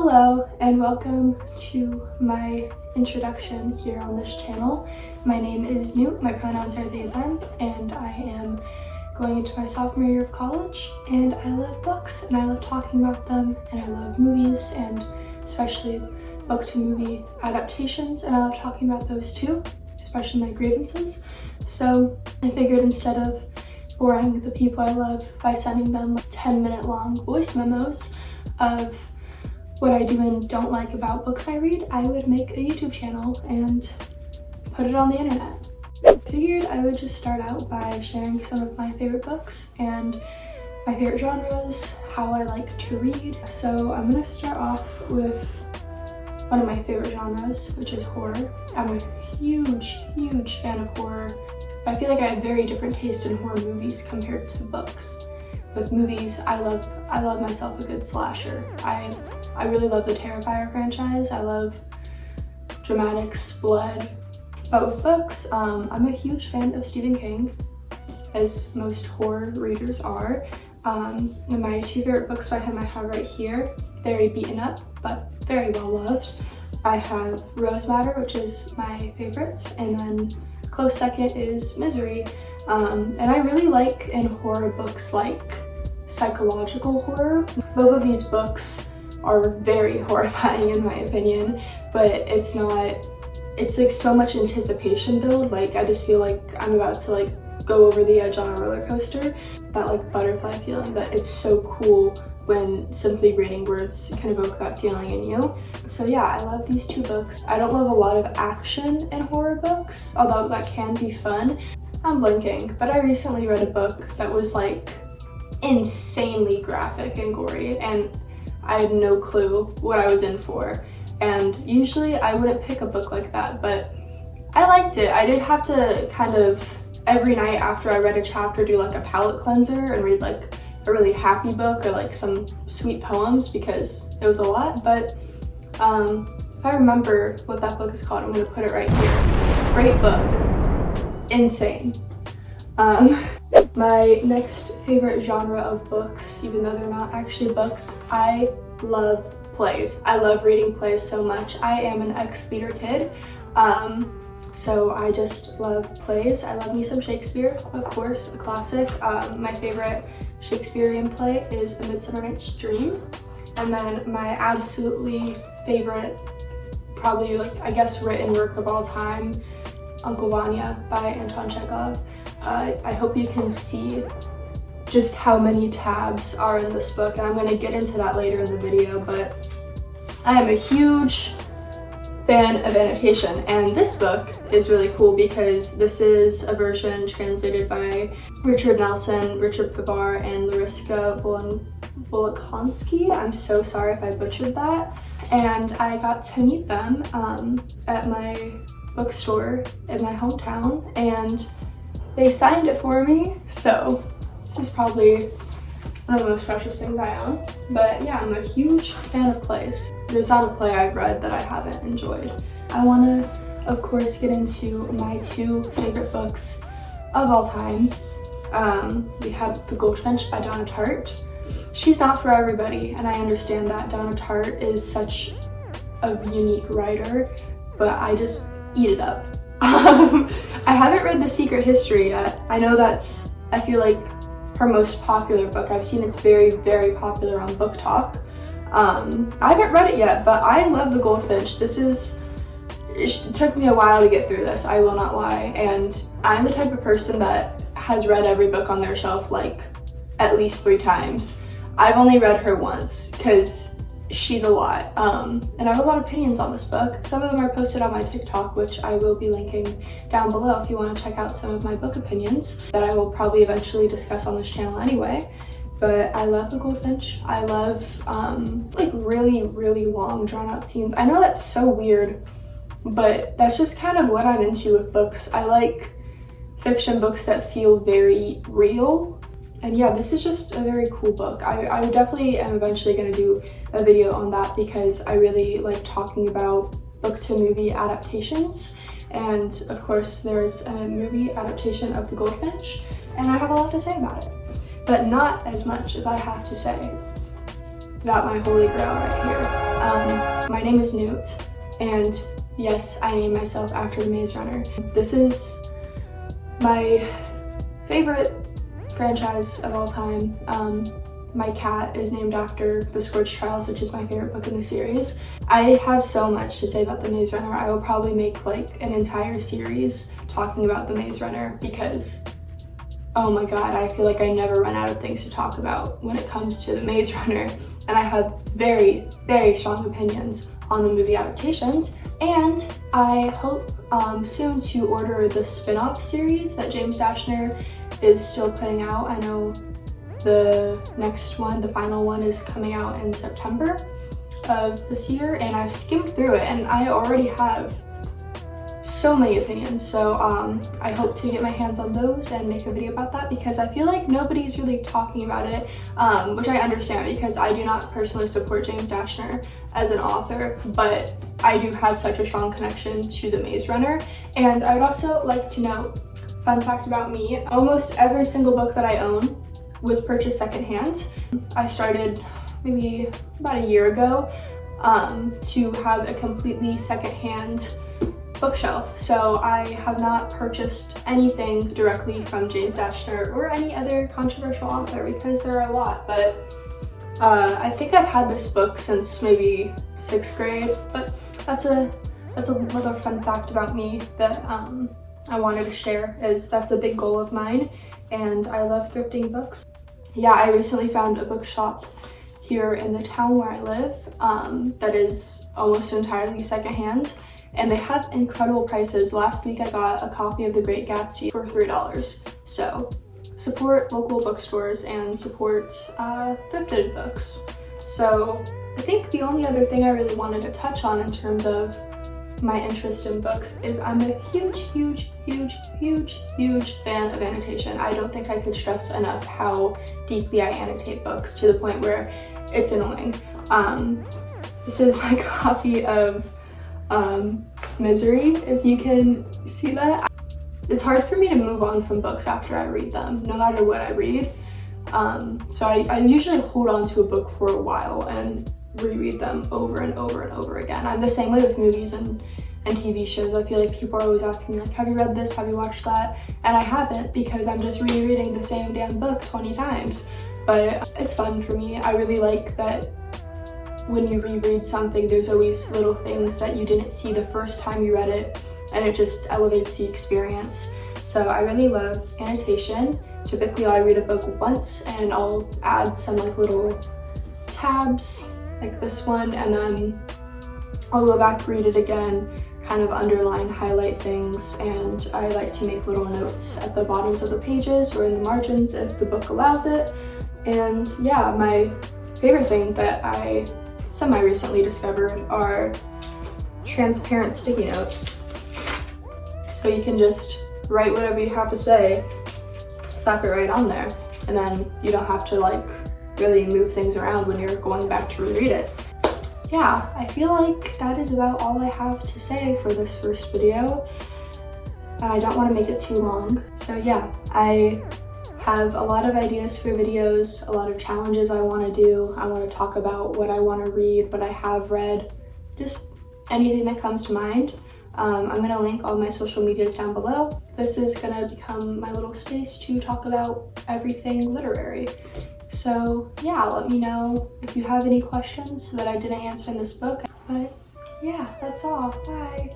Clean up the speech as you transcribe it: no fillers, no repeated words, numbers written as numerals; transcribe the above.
Hello and welcome to my introduction here on this channel. My name is Newt, my pronouns are they, them, and I am going into my sophomore year of college, and I love books and I love talking about them, and I love movies and especially book to movie adaptations, and I love talking about those too, especially my grievances. So I figured instead of boring the people I love by sending them 10-minute long voice memos of what I do and don't like about books I read, I would make a YouTube channel and put it on the internet. I figured I would just start out by sharing some of my favorite books and my favorite genres, how I like to read. So I'm gonna start off with one of my favorite genres, which is horror. I'm a huge fan of horror. I feel like I have very different taste in horror movies compared to books. With movies, I love myself a good slasher. I really love the Terrifier franchise. I love dramatics, blood. But with books, I'm a huge fan of Stephen King, as most horror readers are. My two favorite books by him I have right here. Very beaten up, but very well loved. I have Rose Madder, which is my favorite, and then close second is Misery. And I really like in horror books like psychological horror. Both of these books are very horrifying in my opinion, but it's like so much anticipation build. Like I just feel like I'm about to like go over the edge on a roller coaster. That like butterfly feeling, that it's so cool when simply reading words can evoke that feeling in you. So yeah, I love these two books. I don't love a lot of action in horror books, although that can be fun. I'm blinking, but I recently read a book that was like insanely graphic and gory, and I had no clue what I was in for. And usually I wouldn't pick a book like that, but I liked it. I did have to kind of every night after I read a chapter do like a palate cleanser and read like a really happy book or like some sweet poems because it was a lot. But if I remember what that book is called, I'm gonna put it right here. Great book. Insane. My next favorite genre of books, even though they're not actually books, I love plays. I love reading plays so much. I am an ex-theater kid, so I just love plays. I love me some Shakespeare, of course, a classic. My favorite Shakespearean play is A Midsummer Night's Dream, and then my absolutely favorite, probably like I guess written work of all time, Uncle Vanya by Anton Chekhov. I hope you can see just how many tabs are in this book, and I'm going to get into that later in the video, but I am a huge fan of annotation, and this book is really cool because this is a version translated by Richard Nelson, Richard Pivar, and Lariska Bolokonsky. I'm so sorry if I butchered that, and I got to meet them at my bookstore in my hometown, and they signed it for me, so this is probably one of the most precious things I own. But yeah, I'm a huge fan of plays. There's not a play I've read that I haven't enjoyed. I want to, of course, get into my two favorite books of all time. We have The Goldfinch by Donna Tartt. She's not for everybody, and I understand that. Donna Tartt is such a unique writer, but I just eat it up. I haven't read The Secret History yet. I know I feel like her most popular book. I've seen it's very popular on BookTok. I haven't read it yet, but I love The Goldfinch. It took me a while to get through this, I will not lie, and I'm the type of person that has read every book on their shelf like at least 3 times. I've only read her once because she's a lot, and I have a lot of opinions on this book. Some of them are posted on my TikTok, which I will be linking down below if you want to check out some of my book opinions that I will probably eventually discuss on this channel anyway. But I love The Goldfinch. I love like really long drawn out scenes. I know that's so weird, but that's just kind of what I'm into with books. I like fiction books that feel very real. And yeah, this is just a very cool book. I definitely am eventually going to do a video on that because I really like talking about book to movie adaptations. And of course there's a movie adaptation of The Goldfinch, and I have a lot to say about it, but not as much as I have to say got my holy grail right here. My name is Newt, and yes, I named myself after the Maze Runner. This is my favorite franchise of all time. My cat is named after The Scorched Trials, which is my favorite book in the series. I have so much to say about the Maze Runner. I will probably make like an entire series talking about the Maze Runner because, oh my god, I feel like I never run out of things to talk about when it comes to the Maze Runner. And I have very, very strong opinions on the movie adaptations. And I hope soon to order the spin-off series that James Dashner is still putting out. I know the next one, the final one, is coming out in September of this year, and I've skimmed through it and I already have so many opinions. So I hope to get my hands on those and make a video about that because I feel like nobody's really talking about it, which I understand because I do not personally support James Dashner as an author, but I do have such a strong connection to the Maze Runner. And I would also like to note, fun fact about me, almost every single book that I own was purchased secondhand. I started maybe about a year ago to have a completely secondhand bookshelf. So I have not purchased anything directly from James Dashner or any other controversial author because there are a lot, but I think I've had this book since maybe 6th grade, but that's a little fun fact about me that I wanted to share, is that's a big goal of mine, and I love thrifting books. Yeah, I recently found a bookshop here in the town where I live that is almost entirely secondhand, and they have incredible prices. Last week I got a copy of The Great Gatsby for $3. So support local bookstores and support thrifted books. So I think the only other thing I really wanted to touch on in terms of my interest in books is I'm a huge fan of annotation. I don't think I could stress enough how deeply I annotate books to the point where it's annoying. This is my copy of Misery, if you can see that. It's hard for me to move on from books after I read them, no matter what I read. So I usually hold on to a book for a while and reread them over and over and over again. I'm the same way with movies and TV shows. I feel like people are always asking me like, have you read this? Have you watched that? And I haven't because I'm just rereading the same damn book 20 times. But it's fun for me. I really like that when you reread something, there's always little things that you didn't see the first time you read it, and it just elevates the experience. So I really love annotation. Typically I read a book once and I'll add some like little tabs like this one, and then I'll go back, read it again, kind of underline, highlight things, and I like to make little notes at the bottoms of the pages or in the margins if the book allows it. And yeah, my favorite thing that I semi-recently discovered are transparent sticky notes. So you can just write whatever you have to say, slap it right on there, and then you don't have to like really move things around when you're going back to reread it. Yeah, I feel like that is about all I have to say for this first video. I don't want to make it too long. So yeah, I have a lot of ideas for videos, a lot of challenges I want to do. I want to talk about what I want to read, what I have read, just anything that comes to mind. I'm going to link all my social medias down below. This is going to become my little space to talk about everything literary. So yeah, let me know if you have any questions that I didn't answer in this book. But yeah, that's all. Bye.